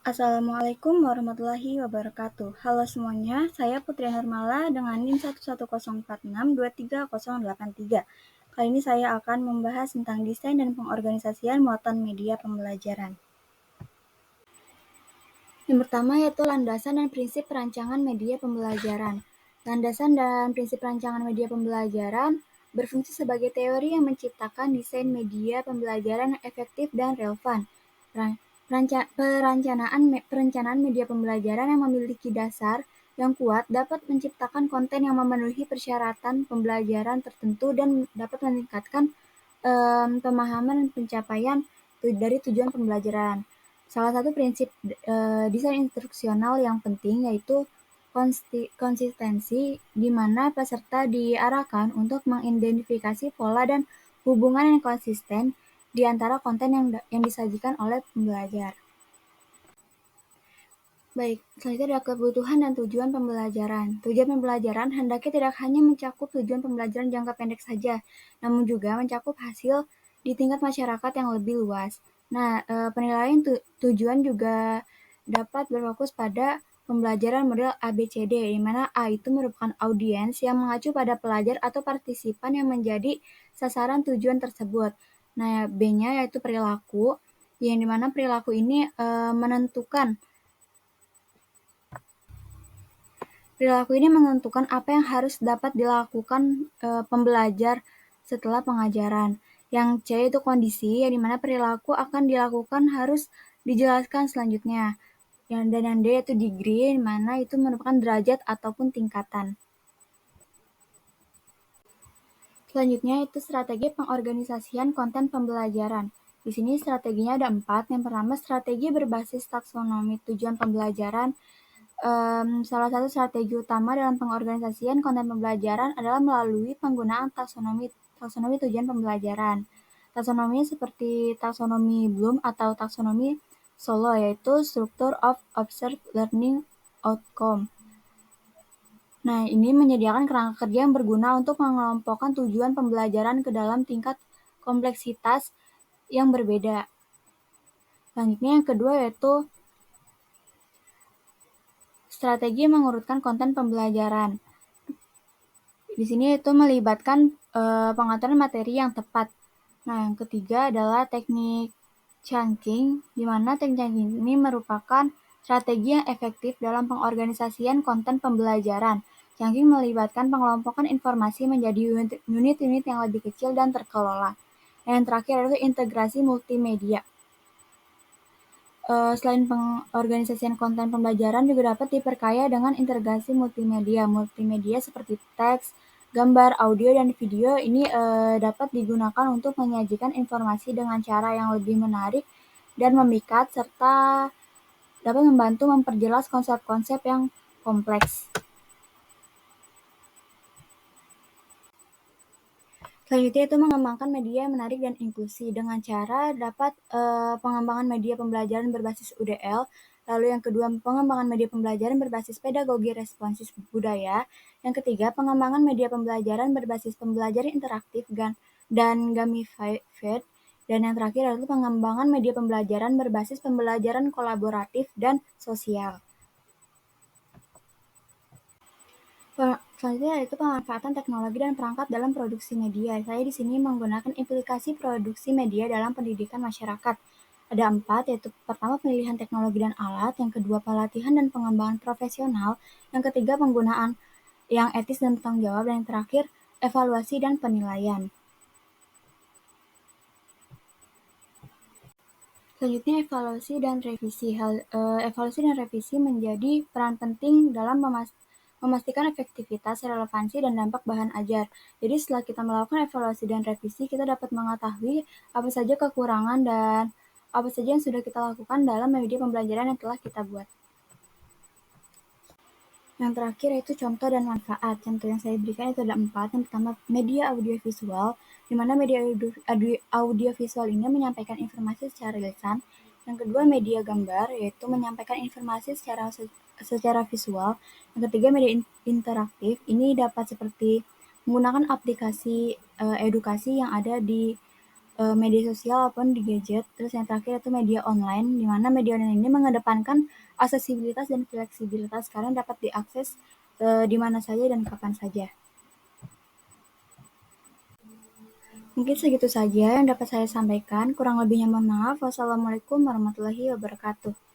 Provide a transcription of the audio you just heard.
Assalamualaikum warahmatullahi wabarakatuh. Halo semuanya, saya Putri Hermala dengan NIM 11046230083. Kali ini saya akan membahas tentang desain dan pengorganisasian muatan media pembelajaran. Yang pertama yaitu landasan dan prinsip perancangan media pembelajaran. Landasan dan prinsip perancangan media pembelajaran berfungsi sebagai teori yang menciptakan desain media pembelajaran yang efektif dan relevan. Perencanaan media pembelajaran yang memiliki dasar yang kuat dapat menciptakan konten yang memenuhi persyaratan pembelajaran tertentu dan dapat meningkatkan pemahaman dan pencapaian dari tujuan pembelajaran. Salah satu prinsip desain instruksional yang penting yaitu konsistensi, di mana peserta diarahkan untuk mengidentifikasi pola dan hubungan yang konsisten di antara konten yang disajikan oleh pembelajar. Baik, selanjutnya adalah kebutuhan dan tujuan pembelajaran. Tujuan pembelajaran hendaknya tidak hanya mencakup tujuan pembelajaran jangka pendek saja, namun juga mencakup hasil di tingkat masyarakat yang lebih luas. Nah, penilaian tujuan juga dapat berfokus pada pembelajaran model ABCD, di mana A itu merupakan audiens yang mengacu pada pelajar atau partisipan yang menjadi sasaran tujuan tersebut. Nah, B-nya yaitu perilaku, yang dimana perilaku ini menentukan apa yang harus dapat dilakukan pembelajar setelah pengajaran. Yang C itu kondisi, yang dimana perilaku akan dilakukan harus dijelaskan selanjutnya. Dan yang D itu degree, yang mana itu merupakan derajat ataupun tingkatan. Selanjutnya itu strategi pengorganisasian konten pembelajaran. Di sini strateginya ada 4. Yang pertama, strategi berbasis taksonomi tujuan pembelajaran. Salah satu strategi utama dalam pengorganisasian konten pembelajaran adalah melalui penggunaan taksonomi tujuan pembelajaran. Taksonomi seperti taksonomi Bloom atau taksonomi Solo, yaitu Structure of Observed Learning Outcome. Nah, ini menyediakan kerangka kerja yang berguna untuk mengelompokkan tujuan pembelajaran ke dalam tingkat kompleksitas yang berbeda. Selanjutnya yang kedua yaitu strategi mengurutkan konten pembelajaran. Di sini itu melibatkan pengaturan materi yang tepat. Nah, yang ketiga adalah teknik chunking, di mana teknik chunking ini merupakan strategi yang efektif dalam pengorganisasian konten pembelajaran. Chunking melibatkan pengelompokan informasi menjadi unit-unit yang lebih kecil dan terkelola. Yang terakhir adalah integrasi multimedia. Selain pengorganisasian konten pembelajaran juga dapat diperkaya dengan integrasi multimedia. Multimedia seperti teks, gambar, audio, dan video ini dapat digunakan untuk menyajikan informasi dengan cara yang lebih menarik dan memikat, serta dapat membantu memperjelas konsep-konsep yang kompleks. Selanjutnya itu mengembangkan media yang menarik dan inklusi dengan cara dapat pengembangan media pembelajaran berbasis UDL. Lalu yang kedua, pengembangan media pembelajaran berbasis pedagogi responsif budaya. Yang ketiga, pengembangan media pembelajaran berbasis pembelajaran interaktif dan gamified. Dan yang terakhir adalah pengembangan media pembelajaran berbasis pembelajaran kolaboratif dan sosial. Selanjutnya yaitu pemanfaatan teknologi dan perangkat dalam produksi media. Saya di sini menggunakan implikasi produksi media dalam pendidikan masyarakat. Ada 4, yaitu pertama pemilihan teknologi dan alat, yang kedua pelatihan dan pengembangan profesional, yang ketiga penggunaan yang etis dan bertanggung jawab, dan yang terakhir evaluasi dan penilaian. Selanjutnya evaluasi dan revisi. Evaluasi dan revisi menjadi peran penting dalam memastikan efektivitas, relevansi, dan dampak bahan ajar. Jadi setelah kita melakukan evaluasi dan revisi, kita dapat mengetahui apa saja kekurangan dan apa saja yang sudah kita lakukan dalam media pembelajaran yang telah kita buat. Yang terakhir yaitu contoh dan manfaat. Contoh yang saya berikan itu ada 4. Yang pertama, media audiovisual, di mana media audiovisual ini menyampaikan informasi secara lisan. Yang kedua, media gambar, yaitu menyampaikan informasi secara visual. Yang ketiga, media interaktif, ini dapat seperti menggunakan aplikasi edukasi yang ada di media sosial maupun di gadget. Terus yang terakhir itu media online, di mana media online ini mengedepankan aksesibilitas dan fleksibilitas karena dapat diakses di mana saja dan kapan saja. Mungkin segitu saja yang dapat saya sampaikan. Kurang lebihnya mohon maaf. Wassalamualaikum warahmatullahi wabarakatuh.